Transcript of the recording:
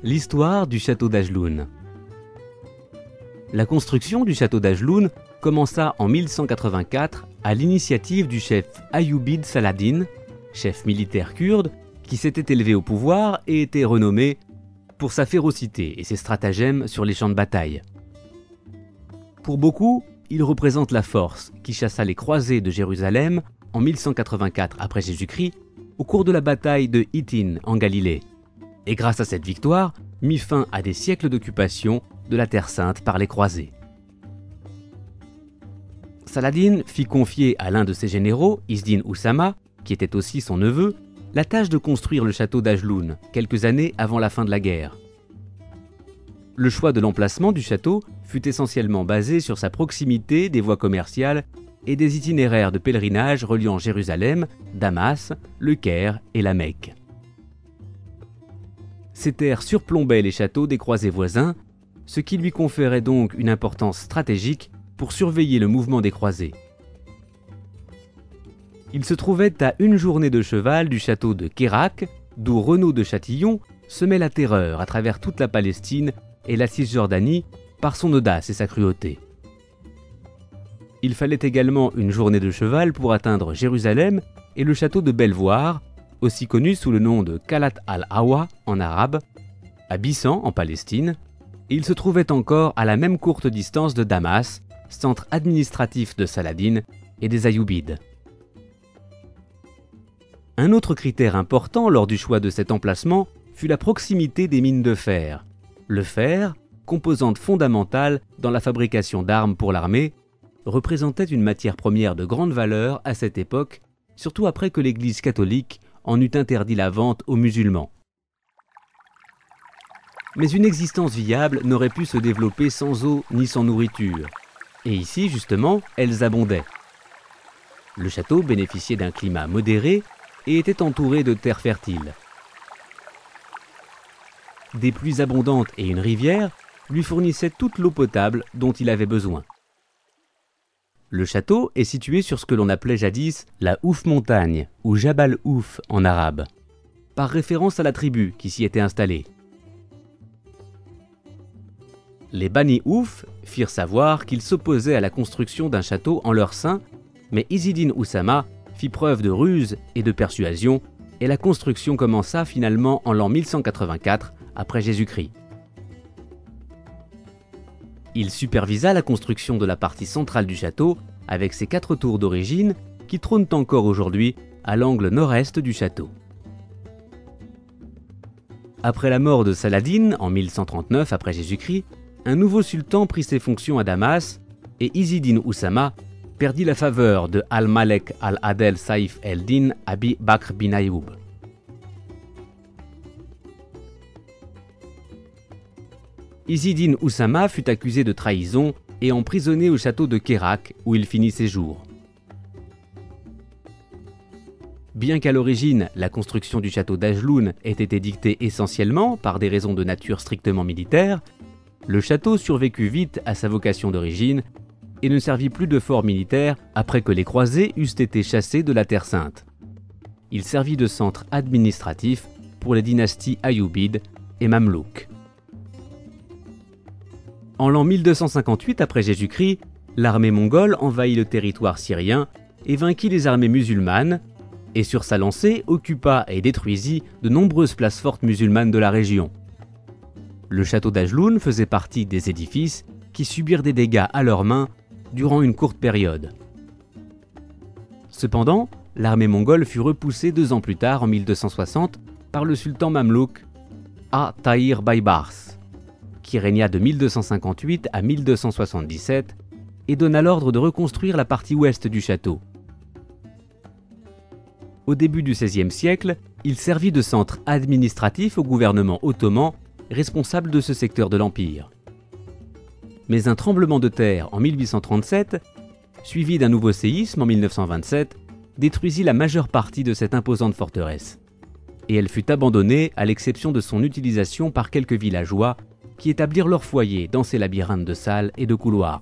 L'histoire du château d'Ajloun. La construction du château d'Ajloun commença en 1184 à l'initiative du chef Ayyubide Saladin, chef militaire kurde qui s'était élevé au pouvoir et était renommé pour sa férocité et ses stratagèmes sur les champs de bataille. Pour beaucoup, il représente la force qui chassa les croisés de Jérusalem en 1184 après Jésus-Christ au cours de la bataille de Hittin en Galilée, et grâce à cette victoire, mit fin à des siècles d'occupation de la Terre Sainte par les croisés. Saladin fit confier à l'un de ses généraux, Izdin Oussama, qui était aussi son neveu, la tâche de construire le château d'Ajloun, quelques années avant la fin de la guerre. Le choix de l'emplacement du château fut essentiellement basé sur sa proximité des voies commerciales et des itinéraires de pèlerinage reliant Jérusalem, Damas, le Caire et la Mecque. Ces terres surplombaient les châteaux des croisés voisins, ce qui lui conférait donc une importance stratégique pour surveiller le mouvement des croisés. Il se trouvait à une journée de cheval du château de Kérak, d'où Renaud de Châtillon semait la terreur à travers toute la Palestine et la Cisjordanie par son audace et sa cruauté. Il fallait également une journée de cheval pour atteindre Jérusalem et le château de Belvoir, aussi connu sous le nom de Kalat al-Hawa en arabe, à Bissan en Palestine, et il se trouvait encore à la même courte distance de Damas, centre administratif de Saladin et des Ayyubides. Un autre critère important lors du choix de cet emplacement fut la proximité des mines de fer. Le fer, composante fondamentale dans la fabrication d'armes pour l'armée, représentait une matière première de grande valeur à cette époque, surtout après que l'Église catholique en eut interdit la vente aux musulmans. Mais une existence viable n'aurait pu se développer sans eau ni sans nourriture. Et ici, justement, elles abondaient. Le château bénéficiait d'un climat modéré et était entouré de terres fertiles. Des pluies abondantes et une rivière lui fournissaient toute l'eau potable dont il avait besoin. Le château est situé sur ce que l'on appelait jadis la Ouf-montagne, ou Jabal Ouf en arabe, par référence à la tribu qui s'y était installée. Les Bani Ouf firent savoir qu'ils s'opposaient à la construction d'un château en leur sein, mais Izzidine Oussama fit preuve de ruse et de persuasion, et la construction commença finalement en l'an 1184 après Jésus-Christ. Il supervisa la construction de la partie centrale du château avec ses 4 tours d'origine qui trônent encore aujourd'hui à l'angle nord-est du château. Après la mort de Saladin en 1139 après Jésus-Christ, un nouveau sultan prit ses fonctions à Damas et Izzidine Oussama perdit la faveur de Al-Malek al-Adel Saïf el-Din Abi Bakr bin Ayoub. Izzidine Oussama fut accusé de trahison et emprisonné au château de Kérak où il finit ses jours. Bien qu'à l'origine, la construction du château d'Ajloun ait été dictée essentiellement par des raisons de nature strictement militaire, le château survécut vite à sa vocation d'origine et ne servit plus de fort militaire après que les croisés eussent été chassés de la Terre Sainte. Il servit de centre administratif pour les dynasties Ayyubides et Mamelouks. En l'an 1258 après Jésus-Christ, l'armée mongole envahit le territoire syrien et vainquit les armées musulmanes, et sur sa lancée occupa et détruisit de nombreuses places fortes musulmanes de la région. Le château d'Ajloun faisait partie des édifices qui subirent des dégâts à leurs mains durant une courte période. Cependant, l'armée mongole fut repoussée 2 ans plus tard, en 1260, par le sultan mamelouk At-Tahir Baybars, qui régna de 1258 à 1277 et donna l'ordre de reconstruire la partie ouest du château. Au début du XVIe siècle, il servit de centre administratif au gouvernement ottoman, responsable de ce secteur de l'Empire. Mais un tremblement de terre en 1837, suivi d'un nouveau séisme en 1927, détruisit la majeure partie de cette imposante forteresse. Et elle fut abandonnée à l'exception de son utilisation par quelques villageois qui établirent leur foyer dans ces labyrinthes de salles et de couloirs.